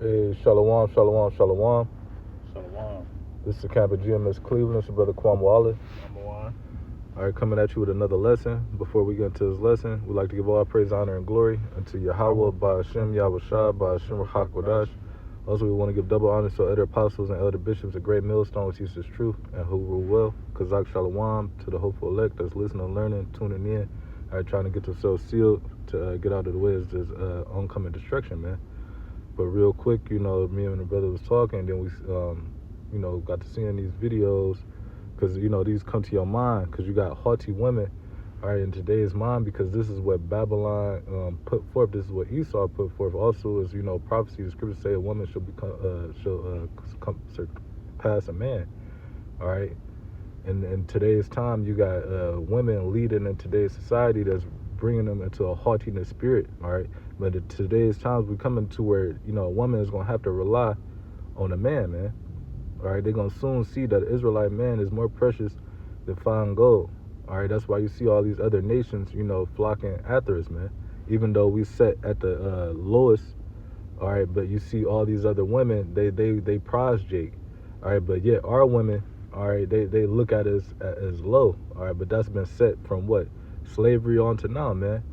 Hey, shalom, shalom, shalom. Shalom. This is the camp of GMS Cleveland. It's your brother Kwame Wallace. Number one. All right, coming at you with another lesson. Before we get into this lesson, we'd like to give all praise, honor, and glory unto Yahweh, Ba'ashem, Yahweh Shah, Ba'ashem, Ruach Kodash. Also, we want to give double honor to elder apostles and elder bishops, a great millstone which teaches truth and who rule well. Kazak Shalom to the hopeful elect that's listening, learning, tuning in. All right, trying to get themselves sealed to get out of the way is this oncoming destruction, man. But real quick, me and the brother was talking, then we, got to seeing these videos, because, these come to your mind, because you got haughty women, all right, in today's mind, because this is what Babylon put forth, this is what Esau put forth. Also, is, prophecy, the scriptures say a woman shall surpass a man, all right? And in today's time, you got women leading in today's society that's bringing them into a haughtiness spirit, all right? But in today's times, we're coming to where, a woman is going to have to rely on a man, man. All right, they're going to soon see that Israelite man is more precious than fine gold. All right, that's why you see all these other nations, flocking after us, man. Even though we set at the lowest, all right, but you see all these other women, they prize Jake. All right, but yet our women, all right, they look at us as low. All right, but that's been set from what? Slavery on to now, man.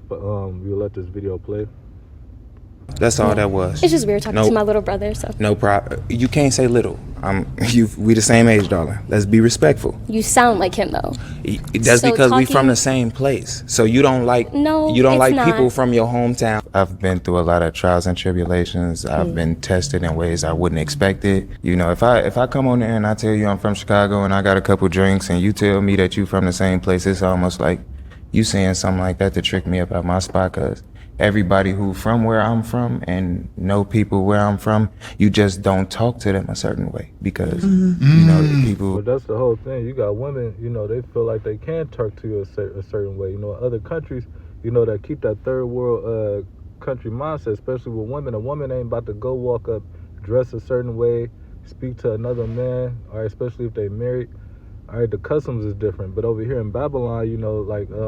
But we'll let this video play. That's all that was. It's just weird talking to my little brother, so. No problem. You can't say little. We the same age, darling. Let's be respectful. You sound like him, though. That's So because we talking- from the same place. So you don't like No, you don't it's like not. people from your hometown. I've been through a lot of trials and tribulations. I've been tested in ways I wouldn't expect it. If I come on there and I tell you I'm from Chicago and I got a couple drinks and you tell me that you from the same place, it's almost like you saying something like that to trick me up at my spot, cause everybody who from where I'm from and know people where I'm from, you just don't talk to them a certain way because people. But that's the whole thing. You got women, they feel like they can talk to you a certain way. Other countries, that keep that third world country mindset, especially with women. A woman ain't about to go walk up, dress a certain way, speak to another man, all right, especially if they married. All right, the customs is different. But over here in Babylon,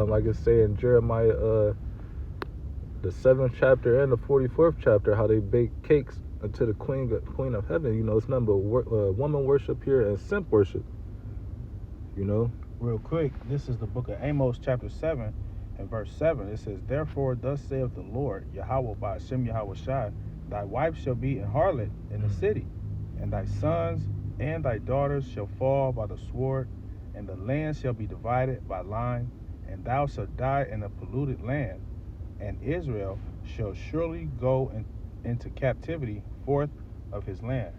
like it's saying in Jeremiah, the 7th chapter and the 44th chapter, how they bake cakes unto the queen of heaven. It's nothing but woman worship here and simp worship. Real quick, this is the book of Amos, chapter 7, and verse 7. It says, "Therefore thus saith the Lord, Yahweh Ba'ashem Yahweh Shai, thy wife shall be an harlot in the city, and thy sons and thy daughters shall fall by the sword, and the land shall be divided by line, and thou shalt die in a polluted land, and Israel shall surely go into captivity forth of his land."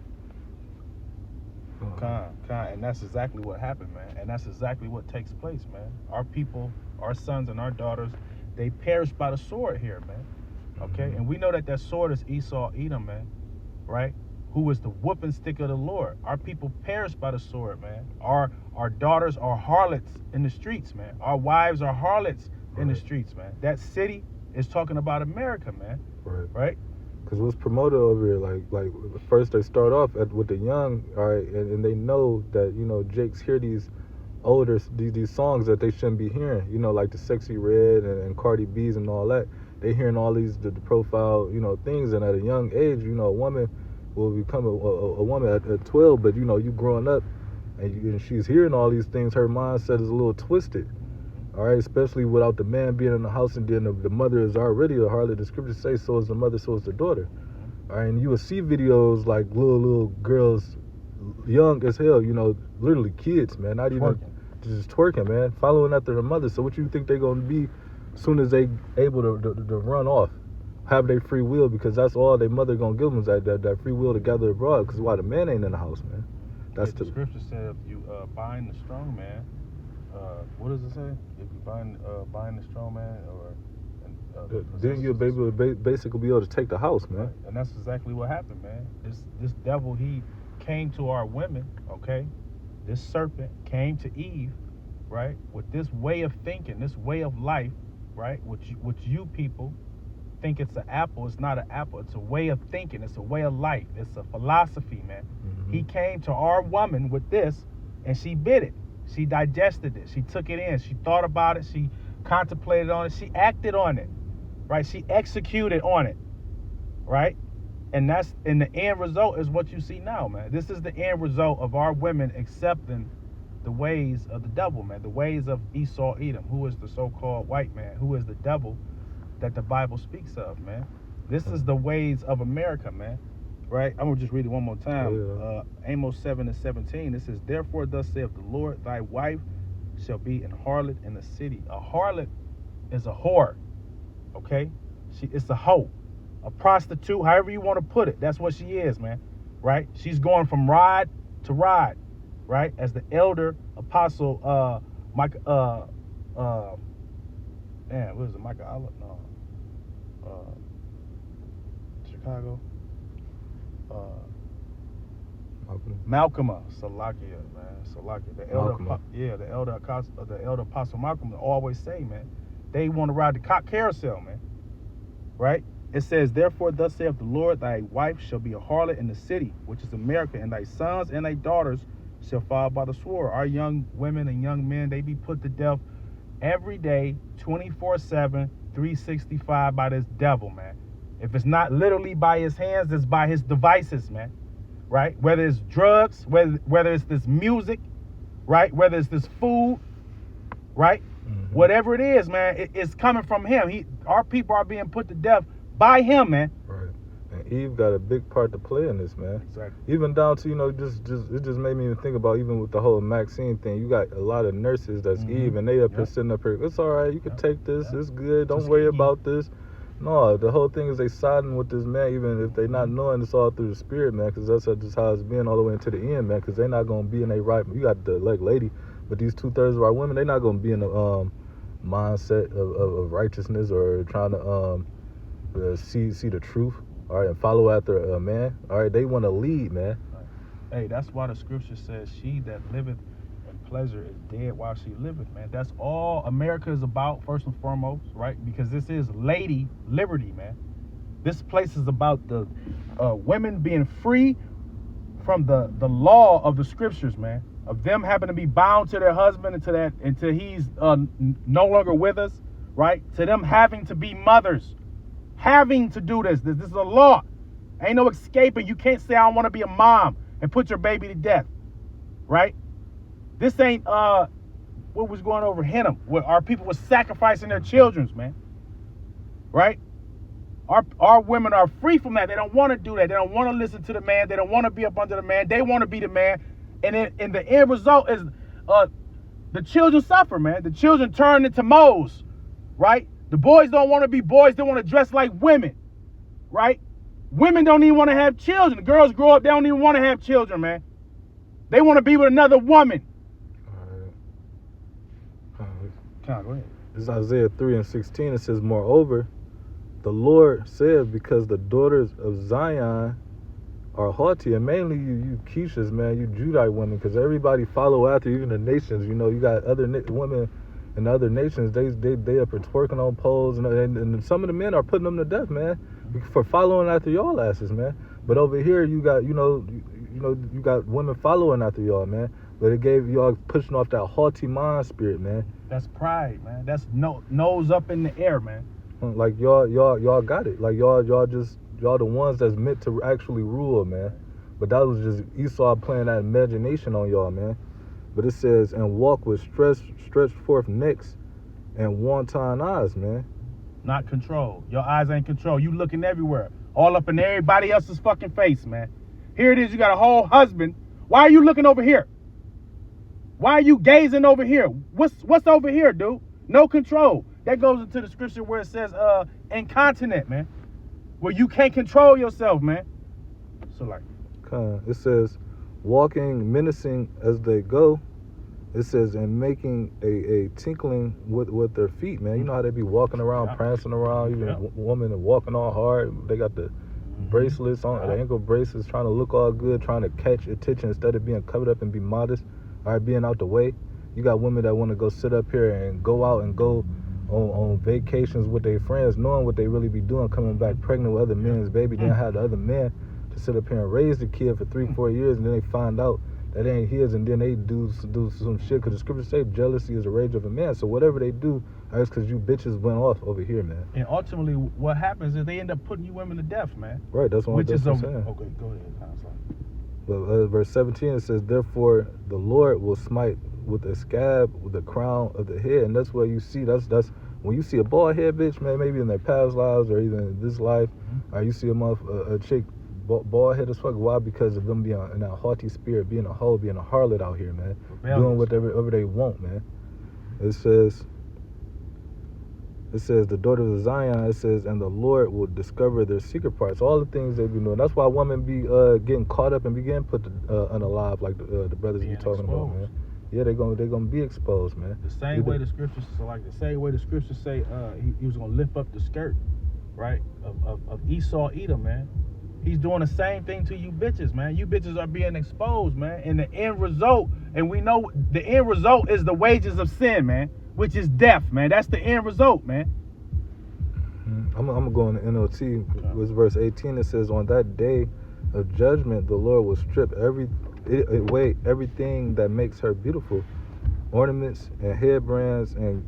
And that's exactly what happened, man. And that's exactly what takes place, man. Our people, our sons and our daughters, they perish by the sword here, man. Okay? And we know that sword is Esau, Edom, man. Right? Who is the whooping stick of the Lord. Our people perish by the sword, man. Our daughters are harlots in the streets, man. Our wives are harlots in the streets, man. That city is talking about America, man. Right? Because what's promoted over here, like first they start off with the young, all right, and they know that, Jake's hear these older, these songs that they shouldn't be hearing, like the Sexy Red and Cardi B's and all that. They hearing all these, the profile, things, and at a young age, a woman will become a woman at 12, but, you growing up, and she's hearing all these things, her mindset is a little twisted. All right, especially without the man being in the house, and then the mother is already a harlot. The scriptures say, so is the mother, so is the daughter. All right, and you will see videos like little girls, young as hell, literally kids, man, not even just twerking, man, following after the mother. So what you think they're going to be as soon as they able to run off, have their free will, because that's all their mother going to give them, is that free will to gather abroad, because why the man ain't in the house, man. That's the scripture said, if you bind the strong man, what does it say? If you bind the strong man, or then you'll basically be able to take the house, man. Right. And that's exactly what happened, man. This devil, he came to our women, okay? This serpent came to Eve, right? With this way of thinking, this way of life, right? Which you people think it's an apple. It's not an apple. It's a way of thinking. It's a way of life. It's a philosophy, man. Mm-hmm. He came to our woman with this, and she bit it. She digested it. She took it in. She thought about it. She contemplated on it. She acted on it, right? She executed on it, right? And the end result is what you see now, man. This is the end result of our women accepting the ways of the devil, man. The ways of Esau, Edom, who is the so-called white man, who is the devil that the Bible speaks of, man. This is the ways of America, man. Right? I'm gonna just read it one more time. Yeah. Amos 7:17. It says, "Therefore, thus saith the Lord, thy wife shall be an harlot in the city." A harlot is a whore. Okay? It's a hoe, a prostitute, however you want to put it. That's what she is, man. Right? She's going from rod to rod, right? As the elder apostle, Micah, man, what is it? Micah Olive? No, Chicago. Malcolm, Salakia, man, Salakia. The elder apostle Malcolm always say, man, they want to ride the carousel, man. Right? It says, "Therefore, thus saith the Lord, thy wife shall be a harlot in the city, which is America, and thy sons and thy daughters shall fall by the sword." Our young women and young men, they be put to death every day, 24/7, 365 by this devil, man. If it's not literally by his hands, it's by his devices, man. Right? Whether it's drugs, whether it's this music, right? Whether it's this food, right? Mm-hmm. Whatever it is, man, it's coming from him. Our people are being put to death by him, man. Right. And Eve got a big part to play in this, man. Exactly. Even down to, it just made me even think about, even with the whole Maxine thing, you got a lot of nurses that's Eve, and they up here sitting up here, it's all right, you can take this, it's good, don't worry about this. No, the whole thing is they siding with this man, even if they not knowing it's all through the spirit, man, because that's just how it's been all the way into the end, man, because they not going to be in a right, you got the elect lady, but these 2/3 of our women, they not going to be in the mindset of righteousness or trying to see the truth, all right, and follow after a man, all right, they want to lead, man. Hey, that's why the scripture says, "She that liveth in pleasure is dead while she liveth," man. That's all America is about, first and foremost, right? Because this is Lady Liberty, man. This place is about the women being free from the law of the scriptures, man. Of them having to be bound to their husband until he's no longer with us, right? To them having to be mothers, having to do this. This is a law. Ain't no escaping. You can't say, "I want to be a mom," and put your baby to death, right? This ain't what was going over Hinnom, where our people were sacrificing their children, man. Right? Our women are free from that. They don't want to do that. They don't want to listen to the man. They don't want to be up under the man. They want to be the man. And the end result is the children suffer, man. The children turn into moles, right? The boys don't want to be boys. They want to dress like women, right? Women don't even want to have children. The girls grow up, they don't even want to have children, man. They want to be with another woman. Go ahead. This is Isaiah 3:16. It says, "Moreover, the Lord said, because the daughters of Zion are haughty," and mainly you Keishas, man, you Judite women, because everybody follow after, even the nations. You got other women in other nations. They up here twerking on poles, and some of the men are putting them to death, man, for following after y'all asses, man. But over here, you got you got women following after y'all, man. But it gave y'all pushing off that haughty mind spirit, man. That's pride, man. That's nose up in the air, man. Like y'all got it. Like y'all the ones that's meant to actually rule, man. But that was just Esau playing that imagination on y'all, man. But it says, "And walk with stretched forth necks and wanton eyes," man. Not control. Your eyes ain't control. You looking everywhere, all up in everybody else's fucking face, man. Here it is. You got a whole husband. Why are you looking over here? Why are you gazing over here? What's over here, dude? No control. That goes into the scripture where it says incontinent, man. Where you can't control yourself, man. So like it says, "Walking menacing as they go." It says, "and making a tinkling with their feet," man. You know how they be walking around, prancing around, even women and walking all hard. They got the bracelets on, the ankle bracelets, trying to look all good, trying to catch attention instead of being covered up and be modest. All right, being out the way. You got women that want to go sit up here and go out and go on vacations with their friends, knowing what they really be doing, coming back pregnant with other men's baby, then have the other man to sit up here and raise the kid for 3-4 years, and then they find out that ain't his, and then they do some shit, because the scriptures say jealousy is the rage of a man. So whatever they do, that's because you bitches went off over here, man. And ultimately, what happens is they end up putting you women to death, man. Right, that's what I'm saying. Okay, go ahead. I'm sorry. But verse 17, it says, therefore the Lord will smite with a scab with the crown of the head. And that's what you see. That's when you see a bald head bitch, man, maybe in their past lives or even in this life, or you see a chick bald head as fuck. Why? Because of them being in that haughty spirit, being a hoe, being a harlot out here, man. Rebellious. Doing whatever they want, man. It says, the daughter of Zion, it says, and the Lord will discover their secret parts, all the things they be doing. That's why women be getting caught up and be getting put unalive, like the brothers be talking about, man. Yeah, they're gonna be exposed, man. The same way the scriptures say, he was gonna lift up the skirt, right, of Esau, Edom, man. He's doing the same thing to you bitches, man. You bitches are being exposed, man. And the end result, and we know the end result is the wages of sin, man, which is death, man. That's the end result, man. I'm gonna go in the NLT. With verse 18, it says, on that day of judgment, the Lord will strip away everything that makes her beautiful, ornaments and headbands and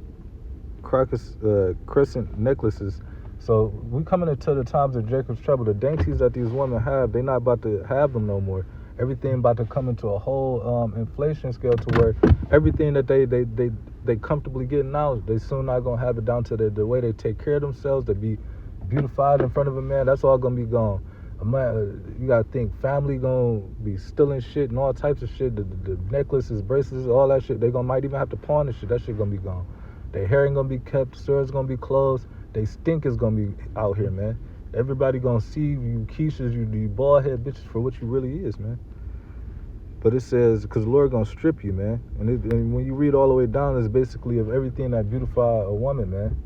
crescent necklaces. So we coming into the times of Jacob's trouble. The dainties that these women have, they're not about to have them no more. Everything about to come into a whole inflation scale, to where everything that they comfortably getting now, they soon not gonna have it down to the way they take care of themselves, to be beautified in front of a man. That's all gonna be gone. A man, you gotta think, family gonna be stealing shit and all types of shit. The necklaces, bracelets, all that shit. They might even have to pawn the shit. That shit gonna be gone. Their hair ain't gonna be kept. Stores gonna be closed. They stink is gonna be out here, man. Everybody gonna see you Keishas, you bald head bitches, for what you really is, man. But it says, because the Lord gonna strip you, man. And when you read all the way down, it's basically of everything that beautify a woman, man.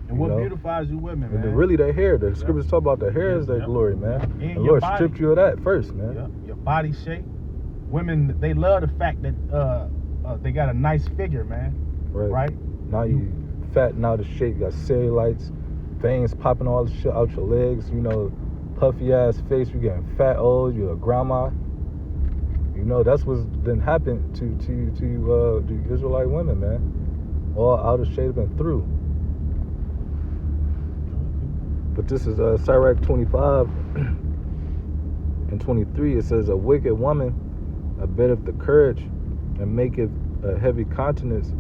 And what beautifies you women, man? And really their hair. The scriptures talk about the hair is their glory, man. And the Lord stripped you of that first, man. Yeah. Your body shape. Women, they love the fact that they got a nice figure, man. Right? Now you fat, out of shape, you got cellulites, veins popping all the shit out your legs, puffy ass face, you getting fat old, you're a grandma. That's what's been happened to the Israelite women, man. All out of shape and through. But this is Sirach 25 and 23. It says, a wicked woman abatteth the courage and maketh a heavy countenance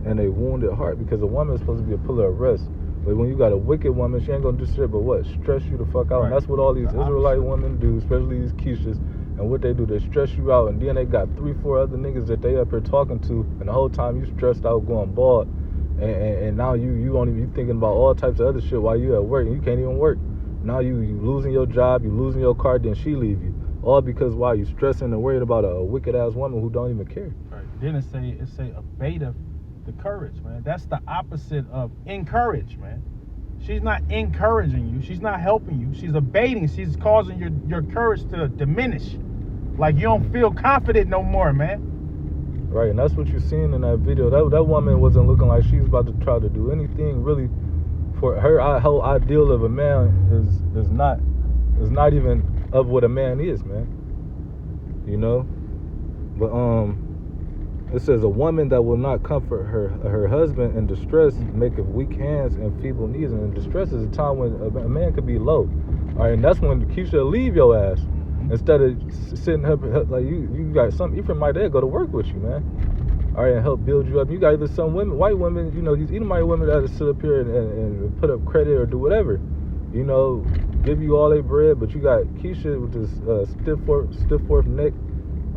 and a wounded heart, because a woman is supposed to be a pillar of rest. But when you got a wicked woman, she ain't gonna do shit but what? Stress you the fuck out. Right. And that's what all these Israelite women do, especially these Keishas. And what they do, they stress you out, and then they got 3-4 other niggas that they up here talking to, and the whole time you stressed out going bald, and now you thinking about all types of other shit while you at work, and you can't even work. Now you losing your job, you losing your car, then she leave you. All because why? You stressing and worried about a wicked ass woman who don't even care. Right. Then it say abatteth the courage, man. That's the opposite of encourage, man. She's not encouraging you. She's not helping you. She's abating. She's causing your courage to diminish. Like you don't feel confident no more, man. Right, and that's what you're seeing in that video. That woman wasn't looking like she's about to try to do anything really for her. Whole ideal of a man is not even of what a man is, man. But it says, a woman that will not comfort her husband in distress maketh weak hands and feeble knees. And distress is a time when a man could be low. All right, and that's when Keisha leave your ass. Instead of sitting up, like you got some Ephraimite there go to work with you, man. All right, and help build you up. You got either some women, white women, these Edomite women that sit up here and put up credit or do whatever, give you all their bread. But you got Keisha with this stiff fork neck.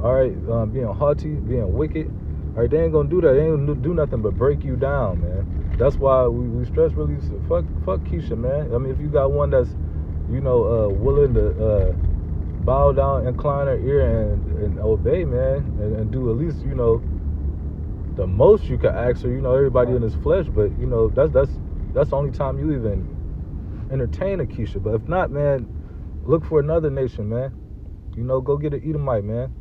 All right, being haughty, being wicked. All right, they ain't gonna do that. They ain't gonna do nothing but break you down, man. That's why we stress really. Fuck Keisha, man. I mean, if you got one that's, willing to bow down, incline her ear, and obey, man, and do at least, the most you can ask her. Everybody in his flesh, but that's the only time you even entertain a Keisha. But if not, man, look for another nation, man. Go get an Edomite, man.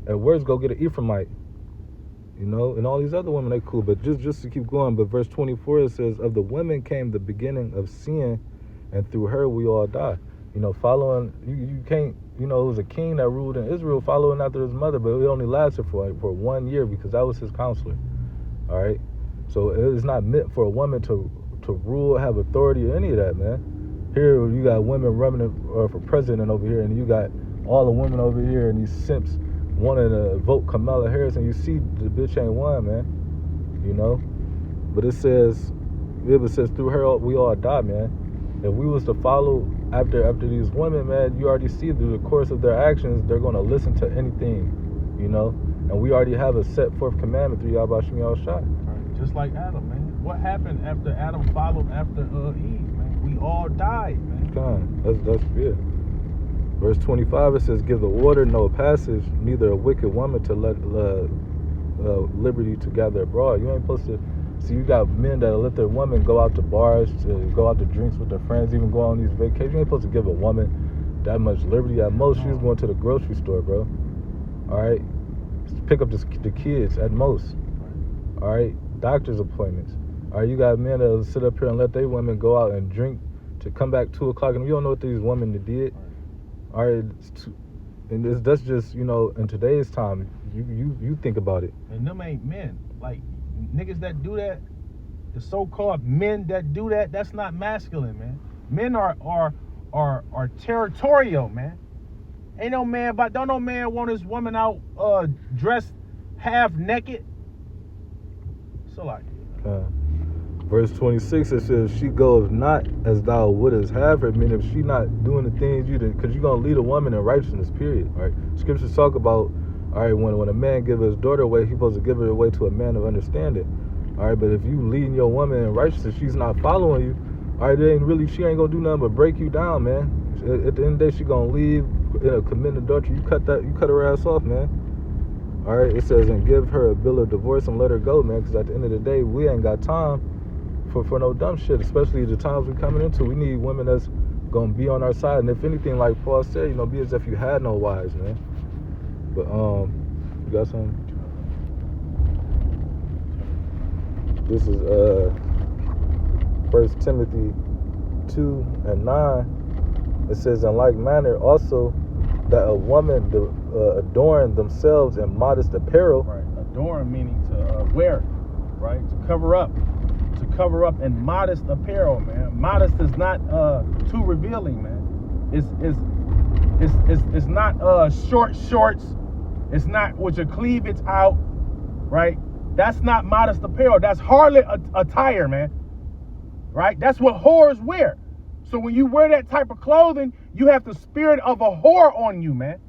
At worst, go get an Ephraimite. And all these other women, they cool. But just to keep going, but verse 24, it says, of the women came the beginning of sin, and through her we all die. Following, you can't you know, it was a king that ruled in Israel following after his mother, but it only lasted for 1 year because that was his counselor. All right, so it's not meant for a woman to rule, have authority, or any of that, man. Here you got women running for president over here, and you got all the women over here, and these simps wanting to vote Kamala Harris, and you see the bitch ain't won, man. You know, but it says through her we all die, man. If we was to follow after these women, man, you already see through the course of their actions, they're going to listen to anything, you know. And we already have a set forth commandment through Yahweh Shem Yahushua. Right. Just like Adam, man. What happened after Adam followed after Eve, man? We all died, man. God, that's fear. Verse 25, it says, "Give the order no passage, neither a wicked woman to let liberty to gather abroad." You ain't supposed to. See, you got men that let their women go out to bars, to go out to drinks with their friends, even go on these vacations. You ain't supposed to give a woman that much liberty. At most, she was going to the grocery store, bro. All right? Pick up the kids at most. All right? Doctor's appointments. All right? You got men that'll sit up here and let their women go out and drink to come back 2 o'clock, and you don't know what these women did. All right? And that's just, you know, in today's time, you think about it. And them ain't men. Like, niggas that do that, the so-called men that do that, that's not masculine, man. Men are territorial, man. Ain't no man, but don't no man want his woman out dressed half naked. So like, verse 26, it says, "She goeth not as thou wouldest have her." I mean, if she not doing the things you did, because you're gonna lead a woman in righteousness, period. All right, scriptures talk about, all right, when a man give his daughter away, he's supposed to give her away to a man of understanding. All right, but if you leading your woman in righteousness, she's not following you. All right, she ain't gonna do nothing but break you down, man. At the end of the day, she gonna leave, commit adultery. You cut her ass off, man. All right, it says, "And give her a bill of divorce and let her go, man." Because at the end of the day, we ain't got time for no dumb shit. Especially the times we coming into, we need women that's gonna be on our side. And if anything, like Paul said, you know, be as if you had no wives, man. But you got something? This is 1 Timothy 2:9. It says, "In like manner also that a woman adorn themselves in modest apparel." Right. Adorn meaning to wear, right? To cover up in modest apparel, man. Modest is not too revealing, man. It's not short shorts. It's not with your cleavage out, right? That's not modest apparel. That's harlot attire, man. Right? That's what whores wear. So when you wear that type of clothing, you have the spirit of a whore on you, man.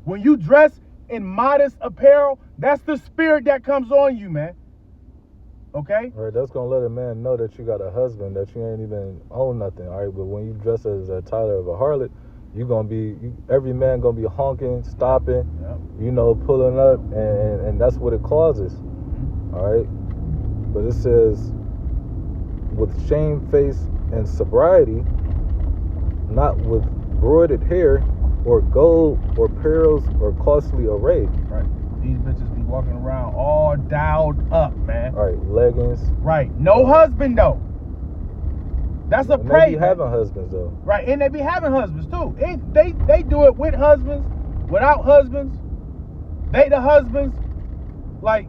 When you dress in modest apparel, that's the spirit that comes on you, man. Okay? All right, that's going to let a man know that you got a husband, that you ain't even own nothing, all right? But when you dress as a attire of a harlot, every man gonna be honking, stopping, yep, you know, pulling up, and that's what it causes. All right, but it says, "With shamefaced and sobriety, not with broidered hair, or gold, or pearls, or costly array." Right. These bitches be walking around all dialed up, man. All right, leggings. Right. No husband though. That's a prey. They be having husbands though. Right, and they be having husbands too. They do it with husbands, without husbands. They the husbands. Like,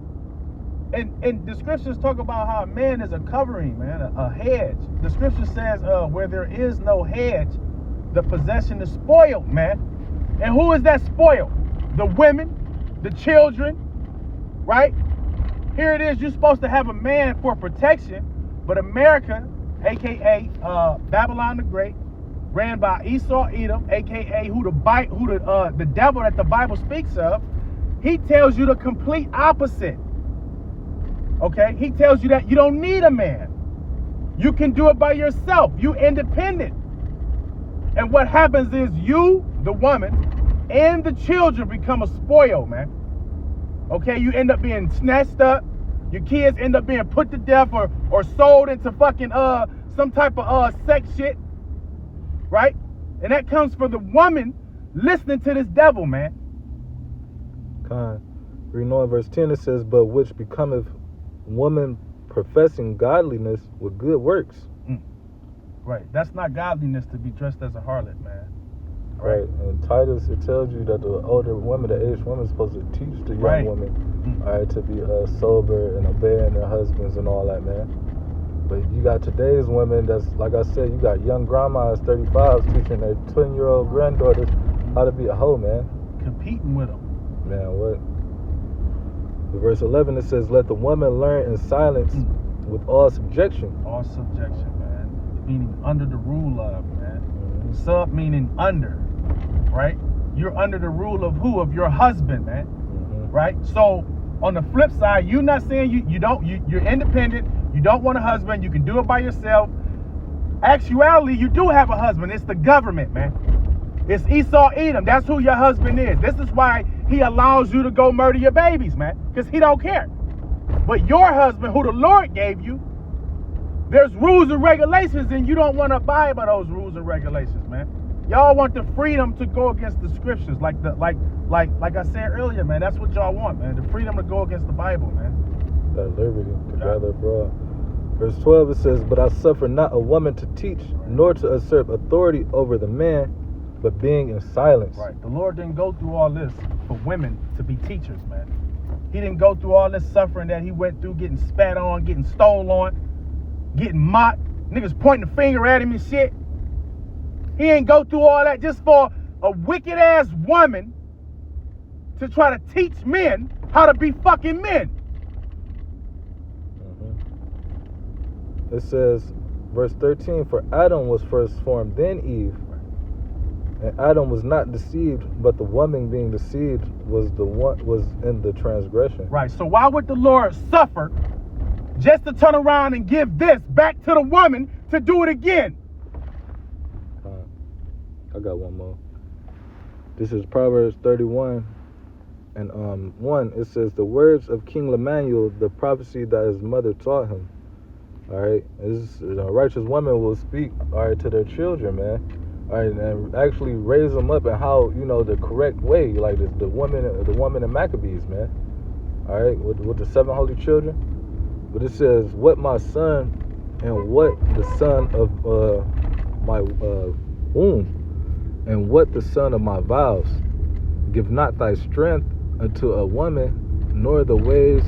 and the scriptures talk about how a man is a covering, man, a hedge. The scripture says, where there is no hedge, the possession is spoiled, man. And who is that spoiled? The women, the children, right? Here it is, you're supposed to have a man for protection, but America, aka Babylon the Great, ran by Esau Edom, aka who the devil that the Bible speaks of, he tells you the complete opposite. Okay, he tells you that you don't need a man. You can do it by yourself. You independent. And what happens is you, the woman, and the children become a spoil, man. Okay, you end up being snatched up. Your kids end up being put to death or sold into fucking some type of sex shit, right? And that comes from the woman listening to this devil, man. Reading on verse 10, it says, "But which becometh woman professing godliness with good works." Right, that's not godliness to be dressed as a harlot, man. Right. And Titus, it tells you that the older women, the aged women, is supposed to teach the young Right. women, Mm. all right, to be sober and obeying their husbands and all that, man. But you got today's women that's, like I said, you got young grandmas, 35s, teaching their 20-year-old granddaughters how to be a hoe, man. Competing with them. Man, what? In verse 11, it says, let the woman learn in silence with all subjection. All subjection, man. Meaning under the rule of, man. Mhm. Sub meaning under, right? You're under the rule of who? Of your husband, man. Mhm. Right? So on the flip side, you're not saying you're independent, you don't want a husband, you can do it by yourself. Actuality, you do have a husband. It's the government, man. It's Esau Edom. That's who your husband is. This is why he allows you to go murder your babies, man. Because he don't care. But your husband, who the Lord gave you, there's rules and regulations, and you don't want to abide by those rules and regulations, man. Y'all want the freedom to go against the scriptures, like I said earlier, man. That's what y'all want, man. The freedom to go against the Bible, man. That liberty to gather abroad. Verse 12, it says, but I suffer not a woman to teach, nor to usurp authority over the man, but being in silence. Right. The Lord didn't go through all this for women to be teachers, man. He didn't go through all this suffering that he went through, getting spat on, getting stole on, getting mocked, niggas pointing the finger at him and shit. He ain't go through all that just for a wicked ass woman to try to teach men how to be fucking men. Mm-hmm. It says, verse 13, for Adam was first formed, then Eve. And Adam was not deceived, but the woman being deceived was in the transgression. Right. So why would the Lord suffer just to turn around and give this back to the woman to do it again? I got one more. This is Proverbs 31 and 1. It says, the words of King Lemuel, the prophecy that his mother taught him. All right, a righteous woman will speak, all right, to their children, man. All right, and actually raise them up in how, the correct way, like the woman in Maccabees, man. All right, with the 7 holy children. But it says, what my son and what the son of my womb and what the son of my vows. Give not thy strength unto a woman, nor the ways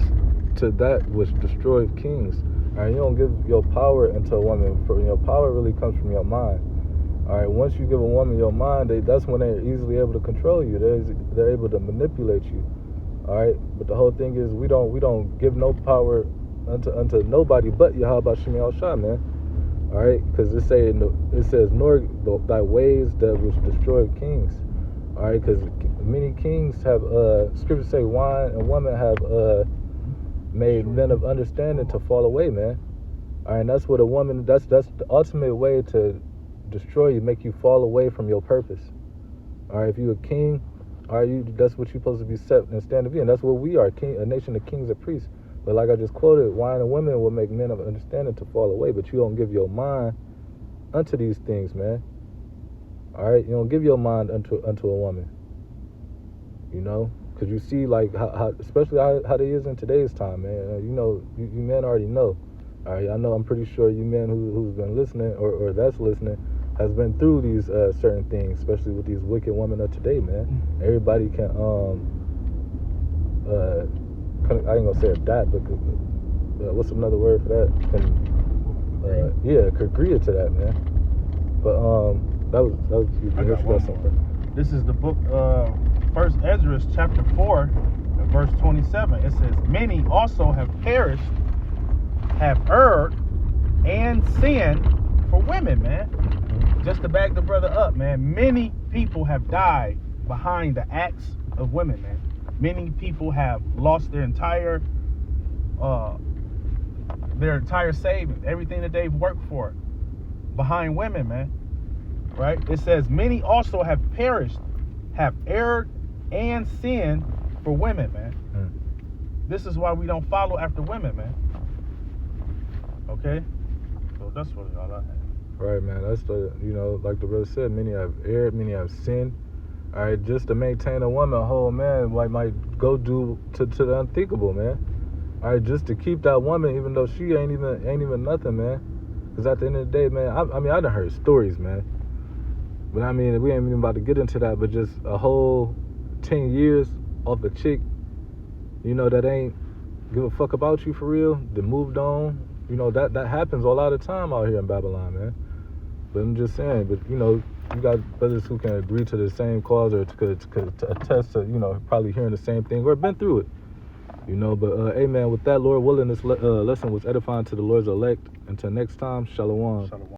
to that which destroyeth kings. All right, you don't give your power unto a woman. For your power really comes from your mind. All right, once you give a woman your mind, that's when they're easily able to control you. They're able to manipulate you. All right, but the whole thing is we don't give no power unto nobody but Yahweh Shem Shah, man. All right, because it says nor thy ways that which destroy kings. All right, because many kings have scriptures say wine and women have made men of understanding to fall away, man. All right, and that's what a woman. That's the ultimate way to destroy you, make you fall away from your purpose. All right, if you're a king, all right, that's what you're supposed to be set and stand to be, and that's what we are, a nation of kings and priests. But like I just quoted, wine and women will make men of understanding to fall away, but you don't give your mind unto these things, man. All right, you don't give your mind unto a woman. Because you see, like how especially how it is in today's time, man. You men already know. All right, I know. I'm pretty sure you men who's been listening or that's listening has been through these certain things, especially with these wicked women of today, man. Everybody can I ain't gonna say adapt, but what's another word for that? Could agree to that, man. But that was I got one more. This is the book First Ezra chapter 4 and verse 27. It says, many also have perished, have erred, and sinned for women, man. Just to back the brother up, man. Many people have died behind the acts of women, man. Many people have lost their entire savings, everything that they've worked for, behind women, man. Right? It says, many also have perished, have erred, and sinned for women, man. This is why we don't follow after women, man. Okay? So that's what all I have. Right, man. That's like the brother said, many have erred, many have sinned. All right, just to maintain a woman whole, man, might go do to the unthinkable, man. All right, just to keep that woman, even though she ain't even nothing, man. Because at the end of the day, man, I done heard stories, man. But I mean, we ain't even about to get into that. But just a whole 10 years off a chick, you know, that ain't give a fuck about you for real, that moved on. You know, that happens a lot of time out here in Babylon, man. But I'm just saying, but you know, you got brothers who can agree to the same cause or could attest to, you know, probably hearing the same thing or been through it. You know, but amen. With that, Lord willing, this lesson was edifying to the Lord's elect. Until next time, shalom. Shalom.